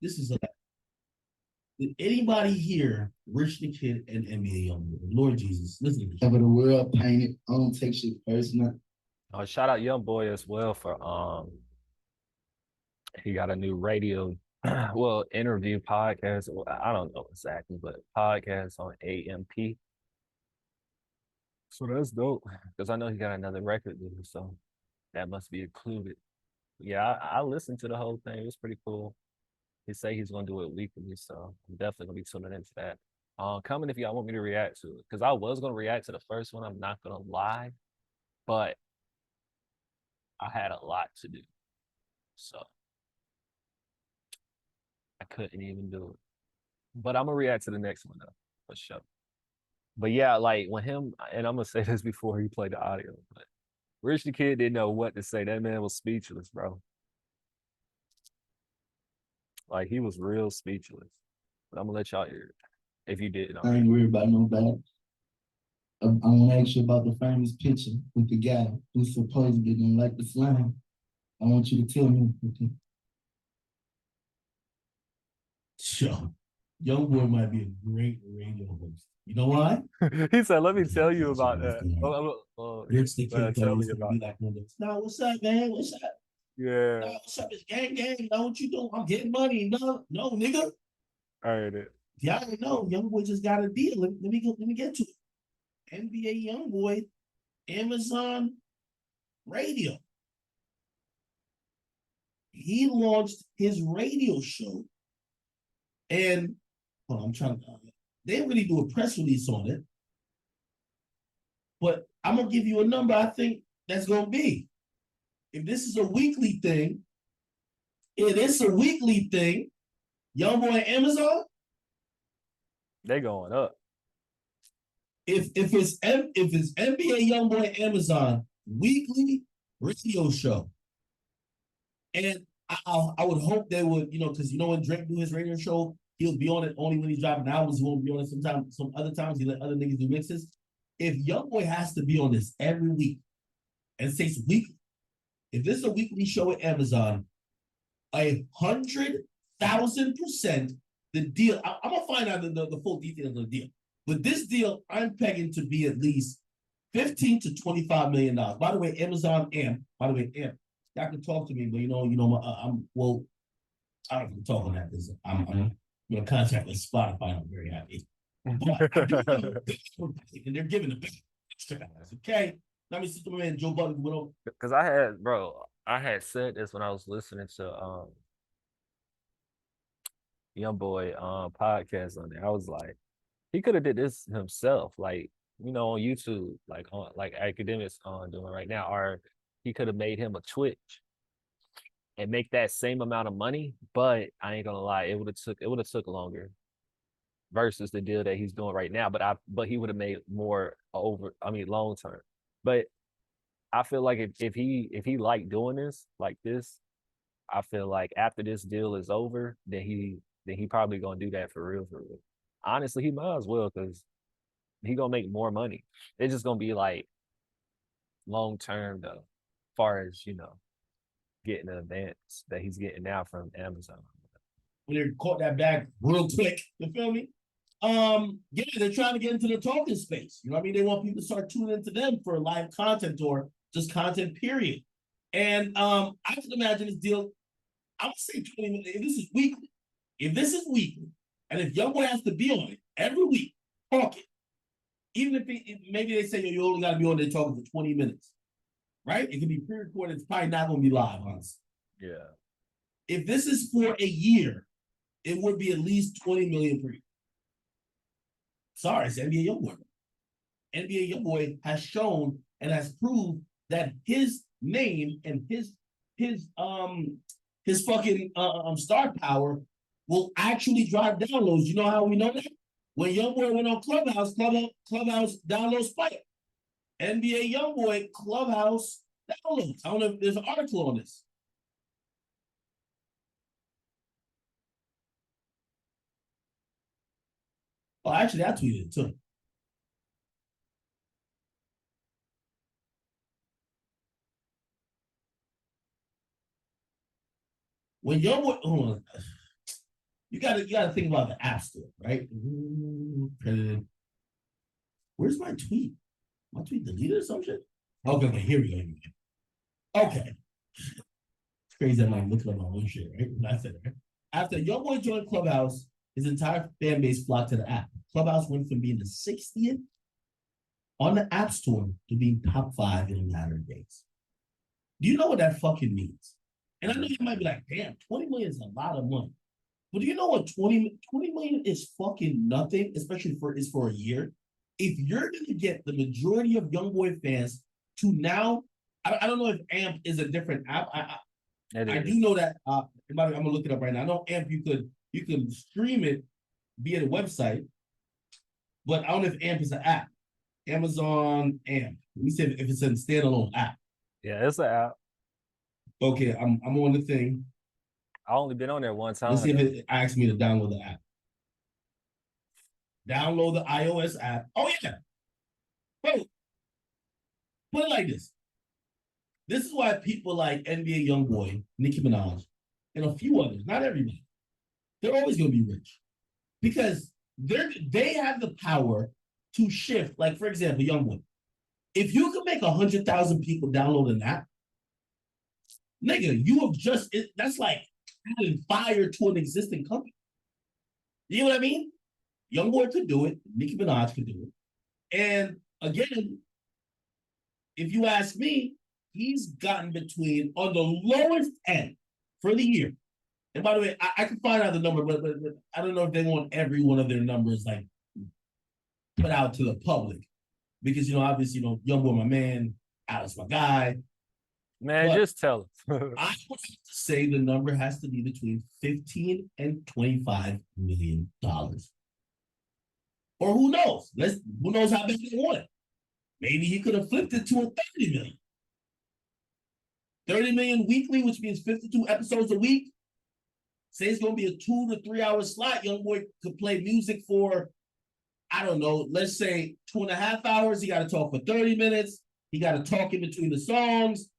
this is a did anybody here Rich the Kid and NBA Youngboy? Lord Jesus, listen to this. Cover the world painted. I don't take shit personal. Shout out Youngboy as well for he got a new radio well interview podcast. I don't know exactly, but podcast on AMP. So that's dope because I know he got another record deal, so that must be included. Yeah, I listened to the whole thing. It was pretty cool. He say he's gonna do it weekly, so I'm definitely gonna be tuning into that. Comment if y'all want me to react to it, because I was gonna react to the first one. I'm not gonna lie, but I had a lot to do, so I couldn't even do it. But I'm gonna react to the next one though, for sure. But yeah, like when him and I'm gonna say this before he played the audio, but Rich the Kid didn't know what to say. That man was speechless, bro. Like he was real speechless. But I'm gonna let y'all hear it if you didn't I ain't worried about no bad. I want to ask you about the famous picture with the guy who's supposedly gonna like the slime. I want you to tell me. Okay. Sure. Youngboy might be a great radio host. You know why? He said, "Let me tell you about that." Rich the Kid tell me used to about be like one of those. Nah, what's up, man? What's up? Yeah, Nah, what's up? It's gang, gang. Know what you doing? I'm getting money. No, no, nigga. I heard it. Y'all don't know. Youngboy just got a deal. Let me get to it. NBA Youngboy, Amazon Radio. He launched his radio show, and I'm trying to. They didn't really do a press release on it, but I'm gonna give you a number. I think that's gonna be. If this is a weekly thing, if it's a weekly thing, Youngboy and Amazon. They going up. If it's NBA Youngboy Amazon weekly radio show, and I would hope they would, because when Drake do his radio show, he'll be on it only when he's dropping albums. He won't be on it sometimes. Some other times he let other niggas do mixes. If Youngboy has to be on this every week, and say it's weekly, if this is a weekly show at Amazon, 100,000% the deal. I'm gonna find out the full details of the deal. But this deal, I'm pegging to be at least $15 to $25 million. By the way, Amazon AMP. By the way, AMP. Y'all can talk to me, but I don't even talk on that because I'm going to contract with Spotify. I'm very happy. But and they're giving the best. Okay. Let me see the man Joe Budden went over. Because I had said this when I was listening to Youngboy podcast on there. I was like, he could have did this himself, like on YouTube, like on like Akademiks on doing right now, or he could have made him a Twitch and make that same amount of money. But I ain't gonna lie, it would have took longer versus the deal that he's doing right now. But he would have made more long term. But I feel like if he liked doing this like this, I feel like after this deal is over, then he probably gonna do that for real, for real. Honestly, he might as well because he gonna make more money. It's just gonna be like long term though, as far as getting the advance that he's getting now from Amazon. When they caught that bag real quick, you feel me? Yeah, they're trying to get into the talking space. You know what I mean? They want people to start tuning into them for live content or just content, period. And I can imagine this deal. I would say 20 minutes. If this is weekly, and if Youngboy has to be on it every week, talking, even if maybe they say you only got to be on there talking for 20 minutes, right? It can be pre-recorded. It's probably not going to be live, honestly. Yeah. If this is for a year, it would be at least 20 million per year. Sorry, it's NBA Youngboy. NBA Youngboy has shown and has proved that his name and his fucking star power will actually drive downloads. You know how we know that? When Youngboy went on Clubhouse downloads spike. NBA Youngboy Clubhouse downloads. I don't know if there's an article on this. Oh, actually, I tweeted it too. When Youngboy, you gotta think about the App Store, right? Where's my tweet? My tweet deleted or some shit? Okay, here we go. Okay. It's crazy that I'm looking at my own shit, right? That's it, right? After Youngboy joined Clubhouse, his entire fan base flocked to the app. Clubhouse went from being the 60th on the App Store to being top 5 in a matter of days. Do you know what that fucking means? And I know you might be like, damn, 20 million is a lot of money. But do you know what 20 million is fucking nothing, especially for a year? If you're gonna get the majority of Youngboy fans to now, I don't know if AMP is a different app. I do know that I'm gonna look it up right now. I know AMP you can stream it via the website, but I don't know if AMP is an app. Amazon AMP. Let me see if it's a standalone app. Yeah, it's an app. Okay, I'm on the thing. I only been on there one time. Let's see if it asks me to download the app. Download the iOS app. Oh yeah. Bro, put it like this. This is why people like NBA Youngboy, Nicki Minaj, and a few others, not everybody, they're always gonna be rich. Because they have the power to shift, like for example, Youngboy. If you can make 100,000 people download an app, nigga, you have that's like adding fire to an existing company. You know what I mean? Youngboy could do it, Nicki Minaj could do it. And again, if you ask me, he's gotten between, on the lowest end for the year. And by the way, I can find out the number, but I don't know if they want every one of their numbers like put out to the public. Because, obviously, Youngboy, my man, Alex, my guy. Man, but just tell him. I would say the number has to be between 15 and $25 million. Or who knows? Who knows how big they want it? Maybe he could have flipped it to a 30 million. 30 million weekly, which means 52 episodes a week. Say it's going to be a 2 to 3 hour slot. Youngboy could play music for, I don't know, let's say 2.5 hours. He got to talk for 30 minutes. He got to talk in between the songs.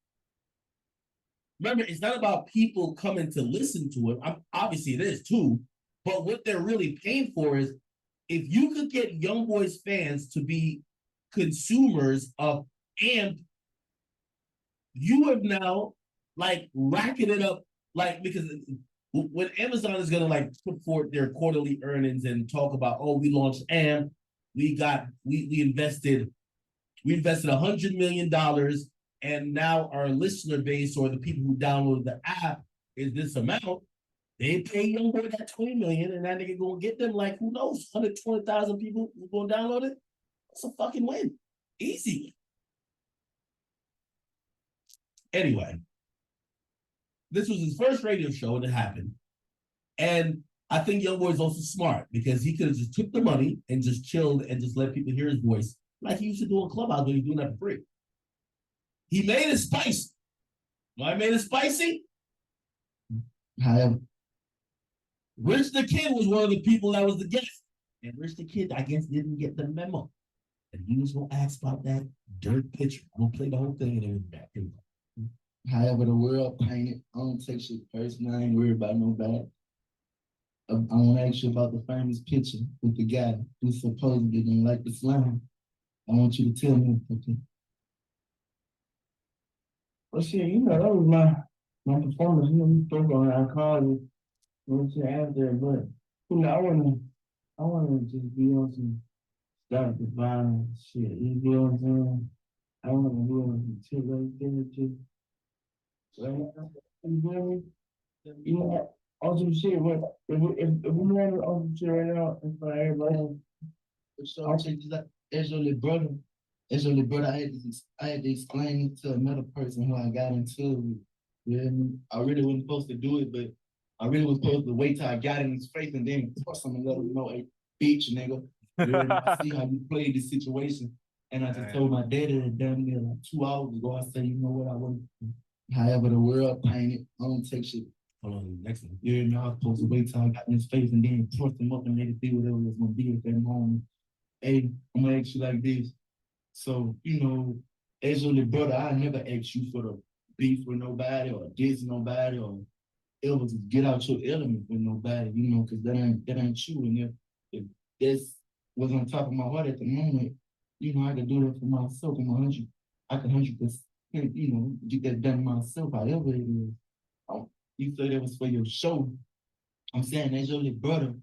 Remember, it's not about people coming to listen to it. Obviously, it is too. But what they're really paying for is if you could get Youngboy's fans to be consumers of AMP, you have now like racking it up, like, because when Amazon is gonna like put forth their quarterly earnings and talk about, oh, we launched AMP, we invested $100 million, and now our listener base or the people who download the app is this amount. They pay Youngboy that 20 million, and that nigga gonna get them like, who knows, 120,000 people who gonna download it. That's a fucking win, easy. Anyway, this was his first radio show and it happened. And I think Youngboy is also smart because he could have just took the money and just chilled and just let people hear his voice like he used to do in Clubhouse when he was doing that for free. He made it spicy. Why made it spicy? However, Rich the Kid was one of the people that was the guest. And Rich the Kid, I guess, didn't get the memo. And he was going to ask about that dirt picture. I'm going to play the whole thing and it was back. however the world painted, I don't take shit personal. I ain't worried about nobody. I want to ask you about the famous picture with the guy who supposedly didn't like the slime. I want you to tell me. Okay. Well, shit, that was my performance. We spoke on our call and went to after, but I wanna just be on some start the violence shit. You feel what I'm saying? I wanna be on some shit like that, just you feel me? On some shit. If we want on some shit right now, it's for everybody. So I'll take this as your little brother. As your little brother, I had to explain it to another person who I got into. Yeah, I really wasn't supposed to do it, but I really was supposed to wait till I got in his face and then force him and let him know, hey, bitch, nigga. I see how you played this situation. And I just told my daddy that damn near like 2 hours ago. I said, you know what, I want. However the world painted, I don't take shit. Hold on, next one. I was supposed to wait till I got in his face and then force him up and let it be whatever it was gonna be at that moment. Hey, I'm gonna ask you like this. So, as your little brother, I never asked you for the beef with nobody or diss nobody or ever to get out your element with nobody, you know, because that ain't you. And if that's what's on top of my heart at the moment, you know, I can do that for myself. I can 100%, you know, get that done myself, however it is. You say that was for your show. I'm saying as your little brother,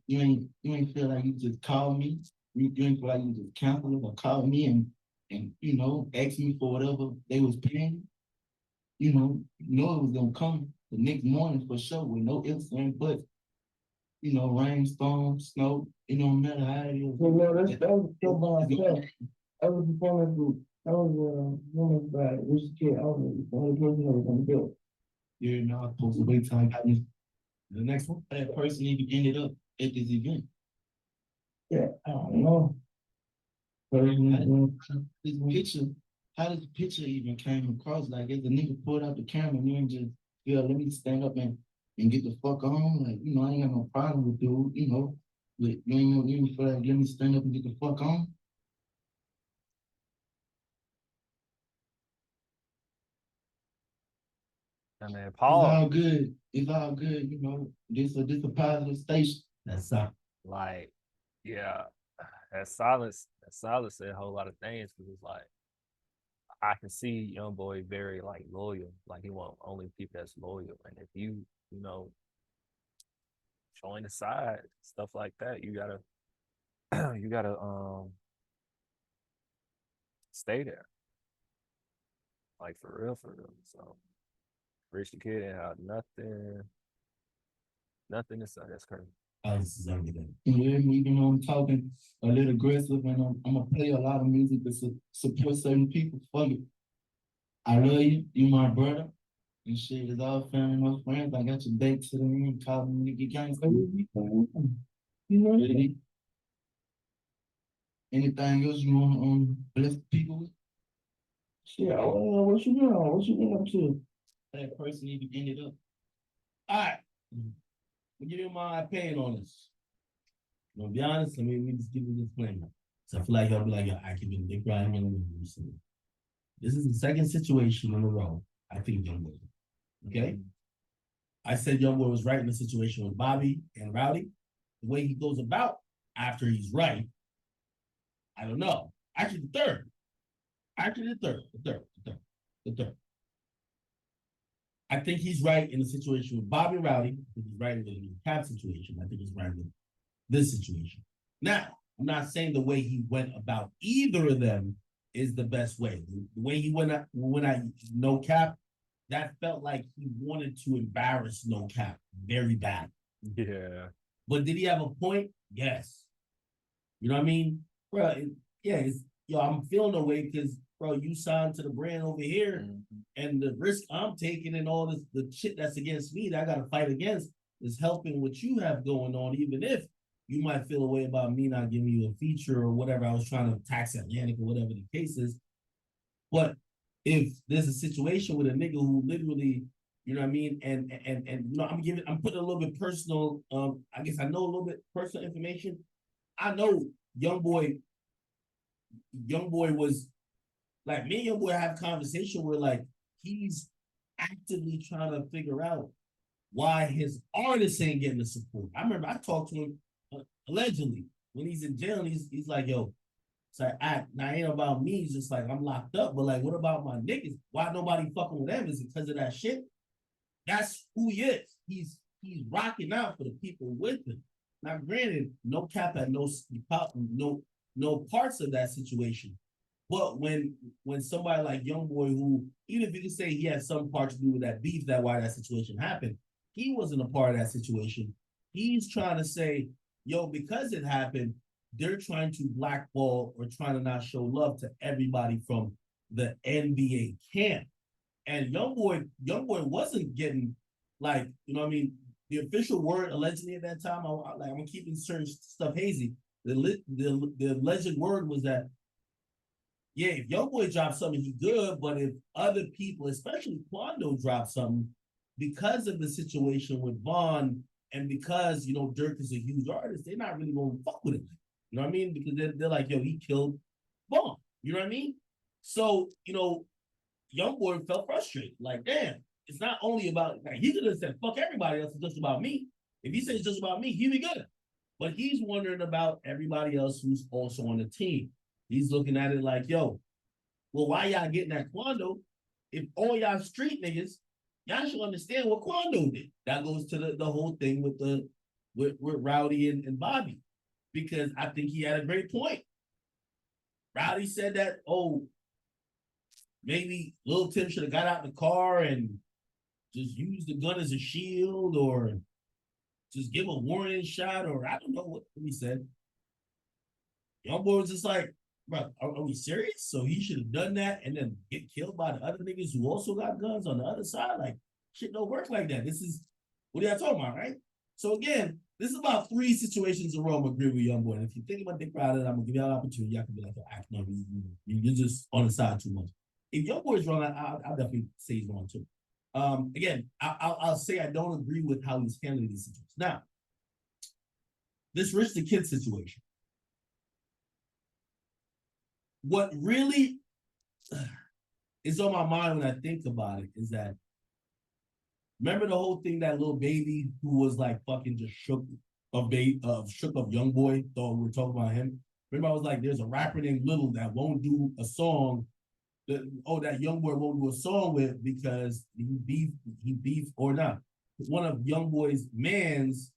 you ain't feel like you just call me. You ain't feel like you just cancel or call me and you know, ask me for whatever they was paying. You know it was gonna come the next morning for sure with no ifs and buts. You know, rain, storm, snow, it don't matter how it is. So, no, that was so by myself. That was performance group. That was performance by Rich Kid. I was the only person that was on the bill. You're not supposed to wait till I got this. The next one, that person even ended up at this event. Yeah, I don't know. This picture, how this picture even came across? Like, if the nigga pulled out the camera, you ain't just, yeah, let me stand up and get the fuck on. Like, you know, I ain't got no problem with dude, you know. But you ain't feel like, let me stand up and get the fuck on. And then It's Paul, all good. It's all good, you know. This a positive station. That's up. like, yeah, that silence said a whole lot of things because it's like I can see Youngboy very like loyal, like he want only people that's loyal, and if you know join the side stuff like that, you gotta you gotta stay there, like for real, for real. So Rich the Kid ain't have nothing to say. That's crazy. This is everything. Even though I'm talking a little aggressive and I'm gonna play a lot of music to support certain people. Fuck it. I love you. You my brother. And shit, it's all family, no friends. I got your date to the end, call me nigga gangster. You know what? Anything else you want to bless people with? Shit, I wanna know what you doing? What you been up to? That person even ended up. All right. I'll give you my opinion on this. I'm gonna be honest, let me just give you this disclaimer. So I feel like I'll be like, yo, I keep been dick riding in recently. This is the second situation in a row. I think Youngboy. Okay? I said Youngboy was right in the situation with Bobby and Rowdy. The way he goes about after he's right, I don't know. Actually, the third. The third. I think he's right in the situation with Bobby and Rowdy. I think he's right in the Cap situation. I think he's right in this situation. Now, I'm not saying the way he went about either of them is the best way. The way he went at No Cap, that felt like he wanted to embarrass No Cap very bad. Yeah. But did he have a point? Yes. You know what I mean? Bro, I'm feeling the way because, bro, you signed to the brand over here, and the risk I'm taking and all this, the shit that's against me that I got to fight against is helping what you have going on, even if you might feel a way about me not giving you a feature or whatever. I was trying to tax Atlantic or whatever the case is. But if there's a situation with a nigga who literally, you know what I mean, and you know, I'm putting a little bit personal. I guess I know a little bit personal information. I know Youngboy was like me and Youngboy have a conversation where like he's actively trying to figure out why his artists ain't getting the support. I remember I talked to him allegedly when he's in jail. He's like, yo, it's like, now ain't about me. It's just like I'm locked up, but like, what about my niggas? Why nobody fucking with them? Is it because of that shit? That's who he is. He's rocking out for the people with him. Now, granted, No Cap had no parts of that situation. But when somebody like Youngboy, who even if you can say he had some part to do with that beef, that why that situation happened, he wasn't a part of that situation. He's trying to say, yo, because it happened, they're trying to blackball or trying to not show love to everybody from the NBA camp. And Youngboy wasn't getting like, you know what I mean? The official word allegedly at that time, I'm keeping certain stuff hazy. The alleged word was that, yeah, if Youngboy dropped something, he good, but if other people, especially Quando, dropped something, because of the situation with Vaughn and because, you know, Dirk is a huge artist, they're not really going to fuck with him. You know what I mean? Because they're like, yo, he killed Vaughn. You know what I mean? So, you know, Youngboy felt frustrated. Like, damn, it's not only about, like, he could have said, fuck everybody else, it's just about me. If he says it's just about me, he'd be good. But he's wondering about everybody else who's also on the team. He's looking at it like, yo, well, why y'all getting that Quando? If all y'all street niggas, y'all should understand what Quando did. That goes to the whole thing with Rowdy and Bobby. Because I think he had a great point. Rowdy said that, oh, maybe Lil Tim should have got out the car and just used the gun as a shield, or just give a warning shot, or I don't know what he said. Youngboy was just like, bro, are we serious? So he should have done that and then get killed by the other niggas who also got guns on the other side? Like, shit don't work like that. This is, what are y'all talking about, right? So again, this is about 3 situations in a row I'm agree with Youngboy. And if you think about Dick Riley, I'm gonna give y'all an opportunity. Y'all can be like, no, you're just on the side too much. If Youngboy's wrong, I'll definitely say he's wrong too. Again, I'll say I don't agree with how he's handling these situations. Now, this Rich the Kid situation. What really is on my mind when I think about it is that, remember the whole thing, that little baby who was like fucking just shook of Youngboy, thought we were talking about him. Remember I was like, there's a rapper named Little that won't do a song, that Youngboy won't do a song with because he beef or not. One of Youngboy's mans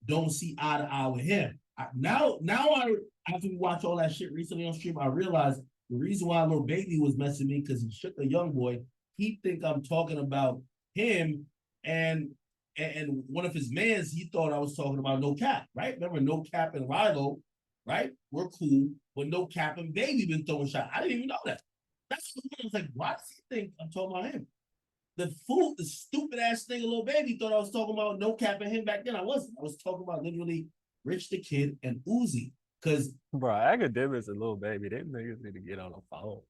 don't see eye to eye with him. After we watch all that shit recently on stream, I realized the reason why little baby was messing me because he shook a Youngboy. He think I'm talking about him, and one of his mans, he thought I was talking about No Cap, right? Remember No Cap and Rilo, right? We're cool, but No Cap and Baby been throwing shots. I didn't even know that. That's what I was like, why does he think I'm talking about him? The stupid ass thing, little baby thought I was talking about No Cap and him back then. I wasn't. I was talking about literally Rich the Kid and Uzi. Cause bro, Akademiks and Lil Baby, they niggas need to get on the phone.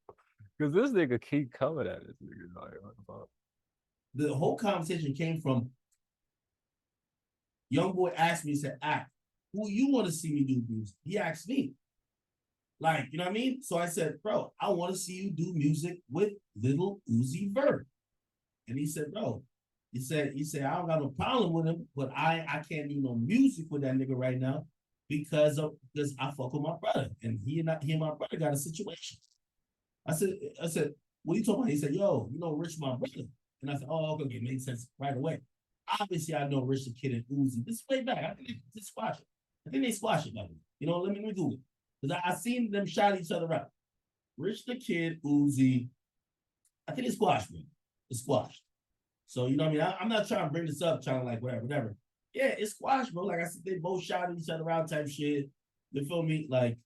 Cause this nigga keep coming at this nigga like on the phone. The whole conversation came from Youngboy asked me, he said, who you want to see me do music? He asked me. Like, you know what I mean? So I said, bro, I want to see you do music with Little Uzi Vert. And he said, bro, he said, I don't got no problem with him, but I can't do no music with that nigga right now because I fuck with my brother. And he and my brother got a situation. I said, what are you talking about? He said, yo, you know Rich my brother. And I said, oh, okay, it made sense right away. Obviously, I know Rich the Kid and Uzi. This is way back. I think they squash it. I think they squash it, by the way. You know, let me Google it. Because I seen them shout each other out. Rich the Kid, Uzi. I think it's squashed, man. It's squashed. So, you know what I mean? I'm not trying to bring this up, trying to like, whatever. Yeah, it's squashed, bro. Like I said, they both shouted each other out type shit. You feel me? Like,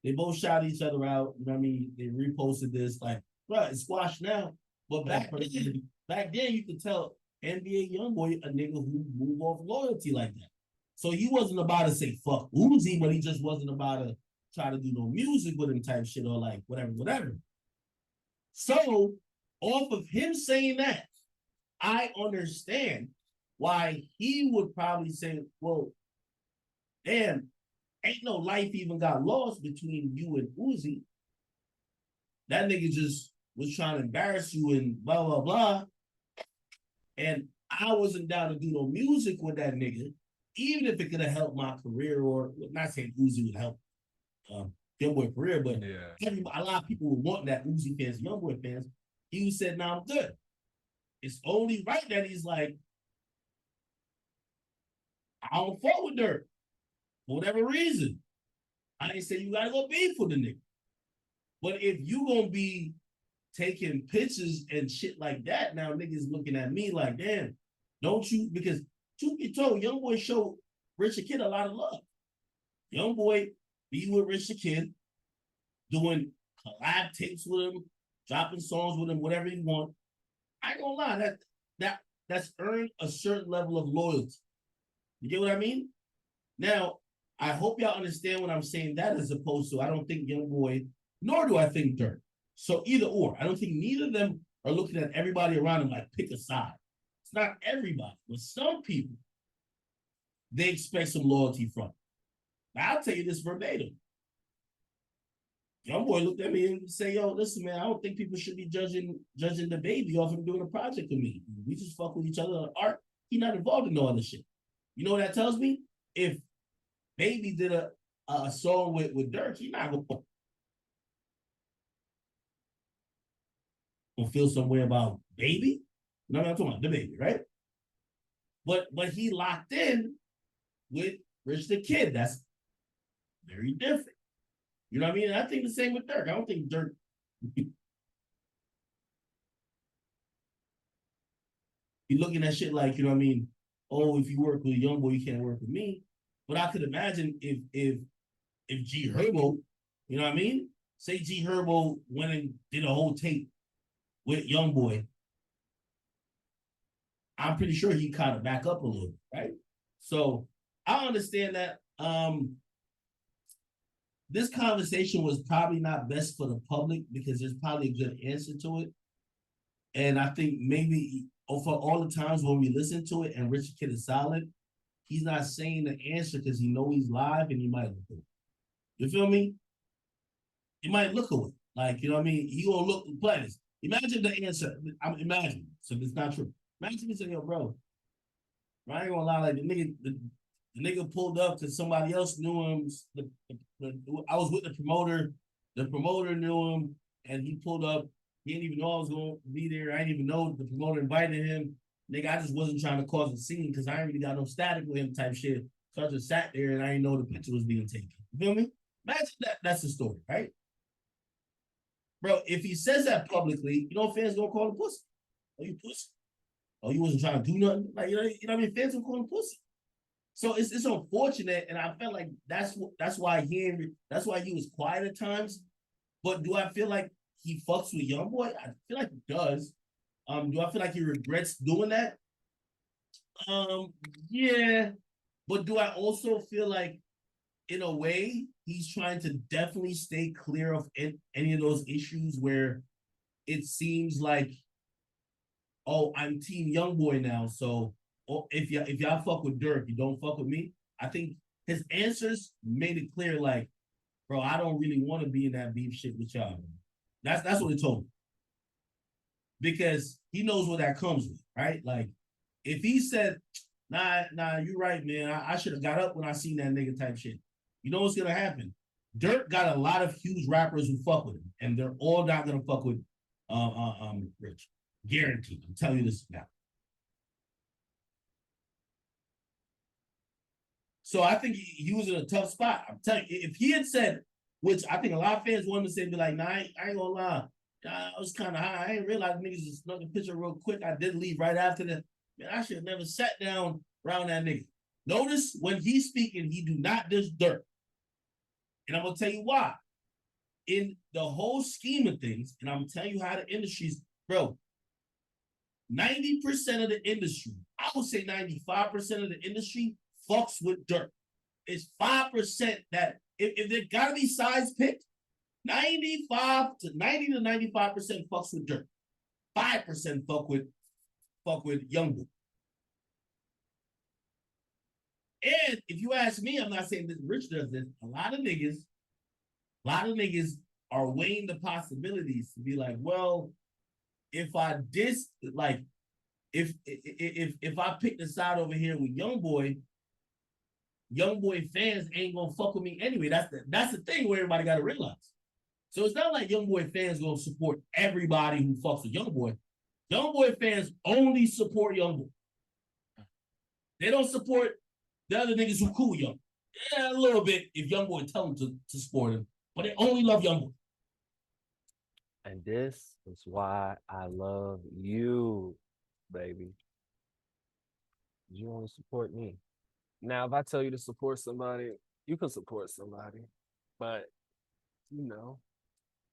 they both shouted each other out. You know what I mean? They reposted this. Like, bro, it's squashed now. But back then, you could tell NBA Youngboy a nigga who move off loyalty like that. So he wasn't about to say fuck Uzi, but he just wasn't about to try to do no music with him type shit or like whatever. So off of him saying that, I understand why he would probably say, well, damn, ain't no life even got lost between you and Uzi. That nigga just was trying to embarrass you and blah, blah, blah. And I wasn't down to do no music with that nigga, even if it could have helped my career, or not saying Uzi would help Youngboy career, but a lot of people would want that Uzi fans, Youngboy fans. He said, nah, I'm good. It's only right that he's like, I don't fuck with Dirt. For whatever reason. I ain't say you gotta go beef with the nigga. But if you gonna be taking pictures and shit like that, now niggas looking at me like, damn, don't you? Because truth be told, Youngboy showed Rich the Kid a lot of love. Youngboy be with Rich the Kid, doing collab tapes with him, dropping songs with him, whatever he want. I ain't gonna lie, that's earned a certain level of loyalty. You get what I mean? Now, I hope y'all understand what I'm saying, that as opposed to, I don't think Youngboy, nor do I think Dirt. So either or. I don't think neither of them are looking at everybody around them like pick a side. It's not everybody, but some people, they expect some loyalty from. Now, I'll tell you this verbatim. Youngboy looked at me and said, "Yo, listen, man, I don't think people should be judging the baby off of doing a project with me. We just fuck with each other on art. He not involved in no other shit. You know what that tells me? If Baby did a song with Dirk, he not gonna feel some way about Baby. No, I'm talking about the baby, right? But he locked in with Rich the Kid. That's very different. You know what I mean? And I think the same with Dirk. I don't think Dirk. He looking at shit like, you know what I mean? Oh, if you work with a young boy, you can't work with me. But I could imagine if G Herbo, you know what I mean? Say G Herbo went and did a whole tape with Youngboy. I'm pretty sure he kind of back up a little, right? So I understand that this conversation was probably not best for the public because there's probably a good answer to it. And I think maybe for all the times when we listen to it and Richard Kid is solid, he's not saying the answer because he know he's live and he might look away. You feel me? He might look away. Like, you know what I mean? He gonna look and play this. Imagine the answer. I'm imagining. So it's not true. Imagine me saying, yo, bro, I ain't gonna lie, like the nigga pulled up because somebody else knew him. I was with the promoter knew him, and he pulled up. He didn't even know I was gonna be there. I didn't even know the promoter invited him. Nigga, I just wasn't trying to cause a scene because I ain't really got no static with him type shit. So I just sat there and I didn't know the picture was being taken. You feel me? Imagine that's the story, right? Bro, if he says that publicly, you know fans gonna call him pussy. Oh, you pussy. Oh, you wasn't trying to do nothing. Like, you know what I mean? Fans will call him pussy. So it's unfortunate, and I felt like that's why he was quiet at times. But do I feel like he fucks with Youngboy? I feel like he does. Do I feel like he regrets doing that? Yeah. But do I also feel like, in a way, he's trying to definitely stay clear of any of those issues where it seems like, oh, I'm Team Youngboy now, so if y'all fuck with Dirk, you don't fuck with me. I think his answers made it clear, like, bro, I don't really want to be in that beef shit with y'all. That's what he told me. Because he knows what that comes with, right? Like, if he said, nah, you're right, man. I should have got up when I seen that nigga type shit. You know what's gonna happen? Dirk got a lot of huge rappers who fuck with him, and they're all not gonna fuck with Rich. Guaranteed. I'm telling you this now. So I think he was in a tough spot. I'm telling you, if he had said, which I think a lot of fans wanted to say, be like, nah, I ain't gonna lie. I was kind of high. I didn't realize niggas just snuck a picture real quick. I did leave right after that. Man, I should have never sat down around that nigga. Notice when he's speaking, he do not diss Dirk. And I'm gonna tell you why. In the whole scheme of things, and I'm gonna tell you how the industry's, bro, 90% of the industry, I would say 95% of the industry fucks with Dirk. It's 5% that if there gotta be size picked, 95 to 90 to 95% fucks with Dirk. 5% fuck with Youngboy. And if you ask me, I'm not saying this Rich does this. A lot of niggas are weighing the possibilities to be like, well, if I if I pick the side over here with Youngboy fans ain't gonna fuck with me anyway. That's the thing where everybody gotta realize. So it's not like Youngboy fans gonna support everybody who fucks with Youngboy. Youngboy fans only support Youngboy. They don't support the other niggas who cool Young. Yeah, a little bit if Youngboy tell them to support him, but they only love Youngboy. And this is why I love you, baby. You want to support me. Now, if I tell you to support somebody, you can support somebody. But, you know,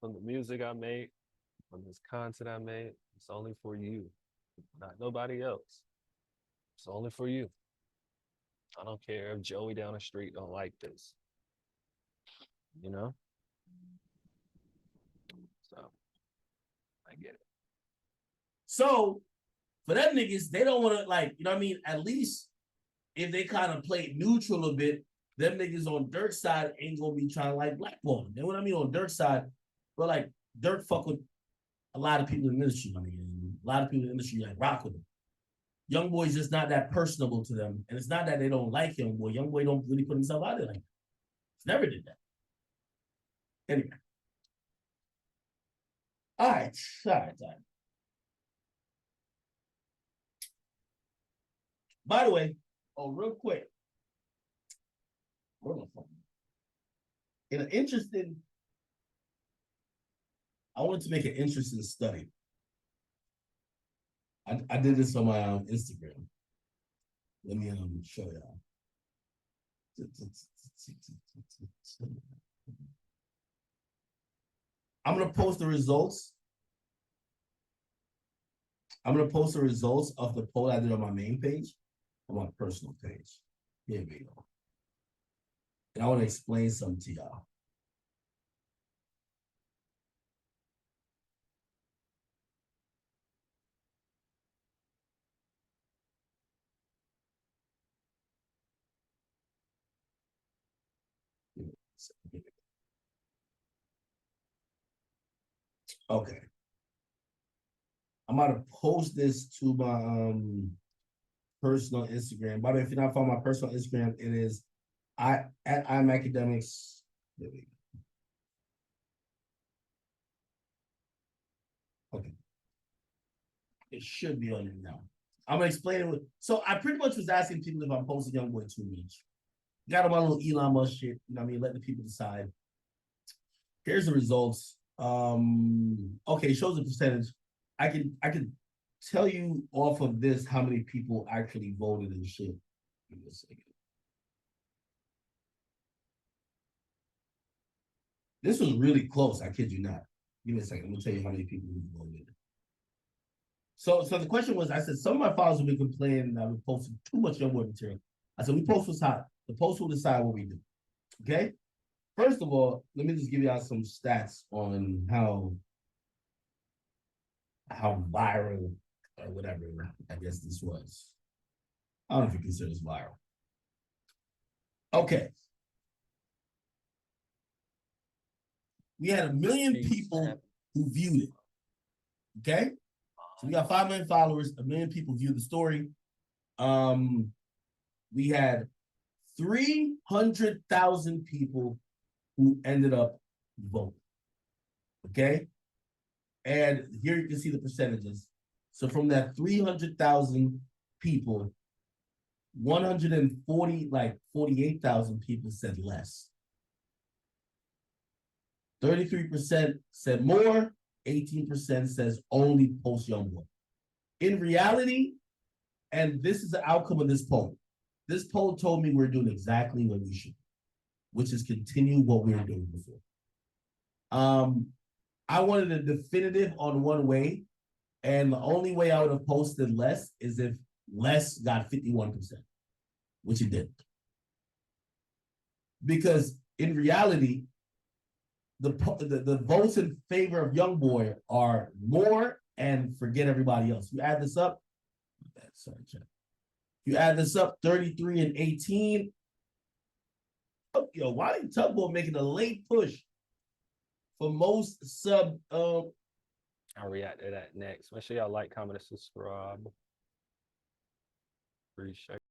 from the music I make, from this content I made, it's only for you, not nobody else. It's only for you. I don't care if Joey down the street don't like this. You know? So I get it. So for them niggas, they don't want to, like, you know what I mean? At least if they kind of play neutral a bit, them niggas on Dirk's side ain't gonna be trying to like blackball him. You know what I mean? On Dirk's side, but like Dirk fuck with a lot of people in the industry. I mean, a lot of people in the industry like rock with him. Youngboy's just not that personable to them, and it's not that they don't like Youngboy. Youngboy don't really put himself out there like that. He never did that. Anyway. All right. By the way, real quick. In an interesting, I wanted to make an interesting study. I did this on my Instagram. Let me show y'all. I'm gonna post the results. I'm gonna post the results of the poll I did on my main page, on my personal page. Here we go. And I want to explain something to y'all. Okay. I'm about to post this to my personal Instagram. By the way, if you're not following my personal Instagram, it is at Akademiks. There we go. Okay. It should be on there now. I'm gonna explain it. So I pretty much was asking people if I'm posting Youngboy too much. Got on my little Elon Musk shit. You know what I mean? Let the people decide. Here's the results. Okay, shows the percentage. I can tell you off of this how many people actually voted and shit. Give me a second. This was really close. I kid you not. Give me a second. I'm gonna tell you how many people voted. So the question was, I said some of my followers have been complaining that we posted too much Youngboy material. I said we post what's hot. The post will decide what we do. Okay. First of all, let me just give y'all some stats on how viral or whatever I guess this was. I don't know if you consider this viral. Okay. We had 1 million people who viewed it. Okay. So we got 5 million followers, 1 million people viewed the story. We had 300,000 people who ended up voting. Okay. And here you can see the percentages. So from that 300,000 people, 48,000 people said less. 33% said more, 18% says only post Youngboy. In reality, and this is the outcome of this poll. This poll told me we're doing exactly what we should, which is continue what we were doing before. I wanted a definitive on one way, and the only way I would have posted less is if less got 51%, which it didn't. Because in reality, the votes in favor of Youngboy are more and forget everybody else. You add this up, you add this up, 33 and 18. Oh, yo, why ain't Tugboat making a late push for most sub? I'll react to that next. Make sure y'all like, comment, and subscribe. Appreciate it.